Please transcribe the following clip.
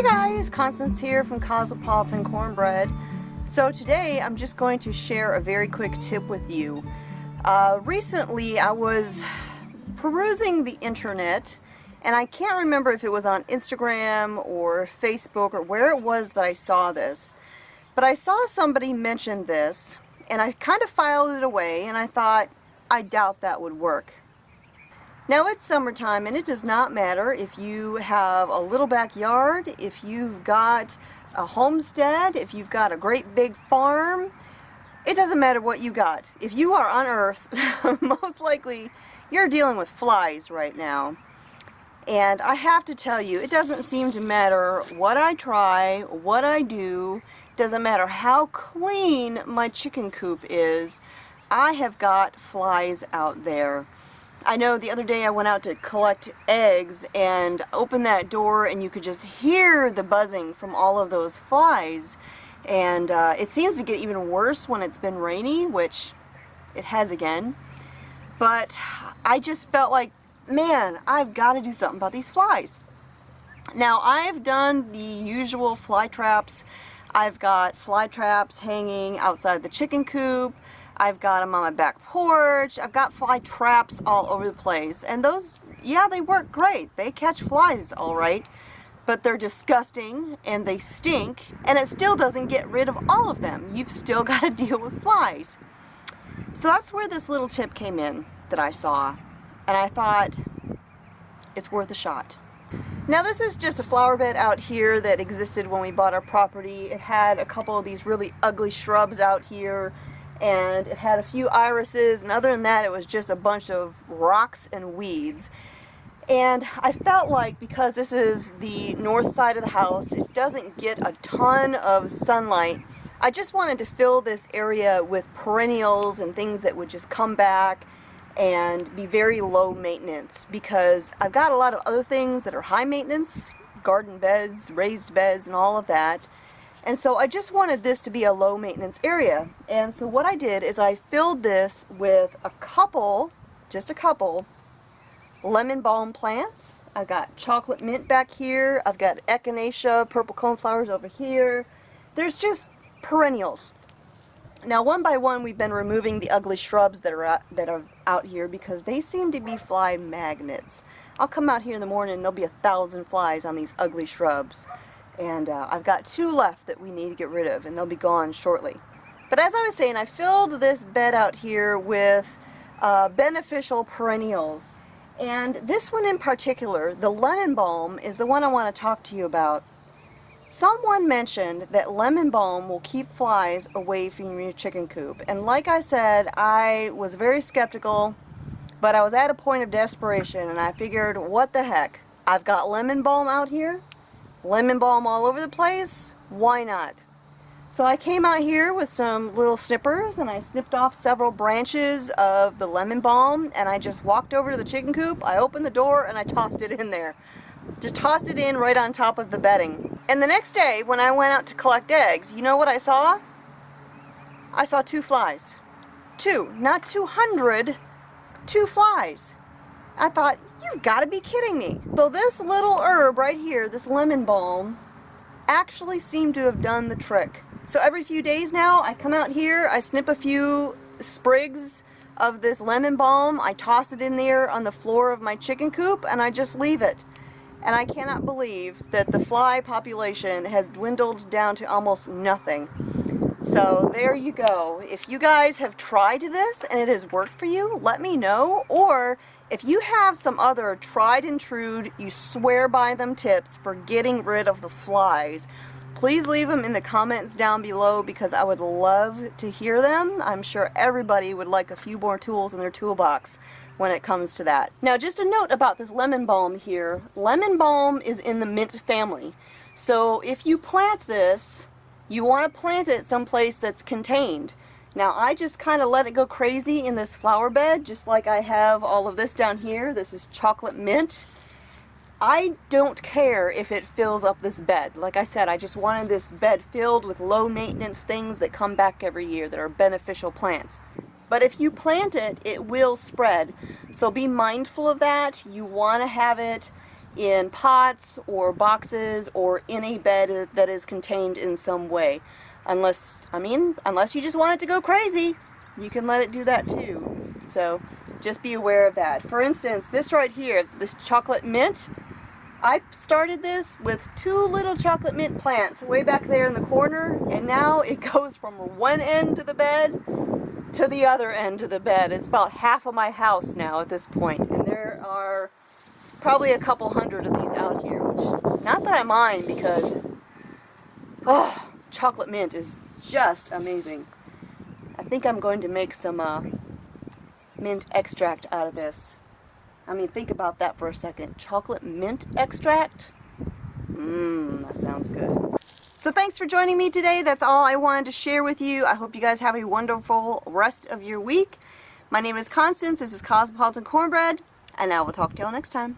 Hey guys, Constance here from Cosmopolitan Cornbread. So today I'm just going to share a very quick tip with you. Recently I was perusing the internet and I can't remember if it was on Instagram or Facebook or where it was that I saw this. But I saw somebody mention this and I kind of filed it away and I thought, I doubt that would work. Now it's summertime and it does not matter if you have a little backyard, if you've got a homestead, if you've got a great big farm. It doesn't matter what you got. If you are on Earth, most likely you're dealing with flies right now. And I have to tell you, it doesn't seem to matter what I try, what I do, doesn't matter how clean my chicken coop is, I have got flies out there. I know the other day I went out to collect eggs and opened that door and you could just hear the buzzing from all of those flies. And it seems to get even worse when it's been rainy, which it has again. But I just felt like, man, I've got to do something about these flies. Now I've done the usual fly traps. I've got fly traps hanging outside the chicken coop. I've got them on my back porch. I've got fly traps all over the place. And those, yeah, they work great. They catch flies all right. But they're disgusting and they stink. And it still doesn't get rid of all of them. You've still got to deal with flies. So that's where this little tip came in that I saw. And I thought, it's worth a shot. Now this is just a flower bed out here that existed when we bought our property. It had a couple of these really ugly shrubs out here. And it had a few irises, and other than that it was just a bunch of rocks and weeds. And I felt like because this is the north side of the house, it doesn't get a ton of sunlight. I just wanted to fill this area with perennials and things that would just come back and be very low maintenance, because I've got a lot of other things that are high maintenance, garden beds, raised beds, and all of that. And so I just wanted this to be a low maintenance area. And so what I did is I filled this with a couple, just a couple, lemon balm plants. I've got chocolate mint back here. I've got echinacea, purple coneflowers over here. There's just perennials. Now one by one we've been removing the ugly shrubs that are out here because they seem to be fly magnets. I'll come out here in the morning and there'll be 1,000 flies on these ugly shrubs. And I've got 2 left that we need to get rid of, and they'll be gone shortly. But as I was saying, I filled this bed out here with beneficial perennials. And this one in particular, the lemon balm, is the one I want to talk to you about. Someone mentioned that lemon balm will keep flies away from your chicken coop. And like I said, I was very skeptical, but I was at a point of desperation, and I figured, what the heck? I've got lemon balm out here. Lemon balm all over the place, why not? So I came out here with some little snippers and I snipped off several branches of the lemon balm and I just walked over to the chicken coop, I opened the door and I tossed it in there. Just tossed it in right on top of the bedding. And the next day when I went out to collect eggs, you know what I saw? I saw 2 flies. 2, not 200, 2 flies. I thought, you've got to be kidding me. So this little herb right here, this lemon balm, actually seemed to have done the trick. So every few days now, I come out here, I snip a few sprigs of this lemon balm, I toss it in there on the floor of my chicken coop, and I just leave it. And I cannot believe that the fly population has dwindled down to almost nothing. So there you go. If you guys have tried this and it has worked for you, let me know. Or if you have some other tried and true, you swear by them tips for getting rid of the flies, please leave them in the comments down below because I would love to hear them. I'm sure everybody would like a few more tools in their toolbox when it comes to that. Now just a note about this lemon balm here. Lemon balm is in the mint family. So if you plant this, you want to plant it someplace that's contained. Now I just kind of let it go crazy in this flower bed, just like I have all of this down here. This is chocolate mint. I don't care if it fills up this bed. Like I said, I just wanted this bed filled with low maintenance things that come back every year that are beneficial plants. But if you plant it, it will spread. So be mindful of that. You want to have it in pots or boxes or in a bed that is contained in some way. Unless you just want it to go crazy, you can let it do that too. So just be aware of that. For instance, this right here, this chocolate mint, I started this with 2 little chocolate mint plants way back there in the corner, and now it goes from one end of the bed to the other end of the bed. It's about half of my house now at this point, and there are probably a couple hundred of these out here, which, not that I mind, because chocolate mint is just amazing. I think I'm going to make some mint extract out of this. I mean, think about that for a second. Chocolate mint extract? That sounds good. So thanks for joining me today. That's all I wanted to share with you. I hope you guys have a wonderful rest of your week. My name is Constance. This is Cosmopolitan Cornbread, and I will talk to y'all next time.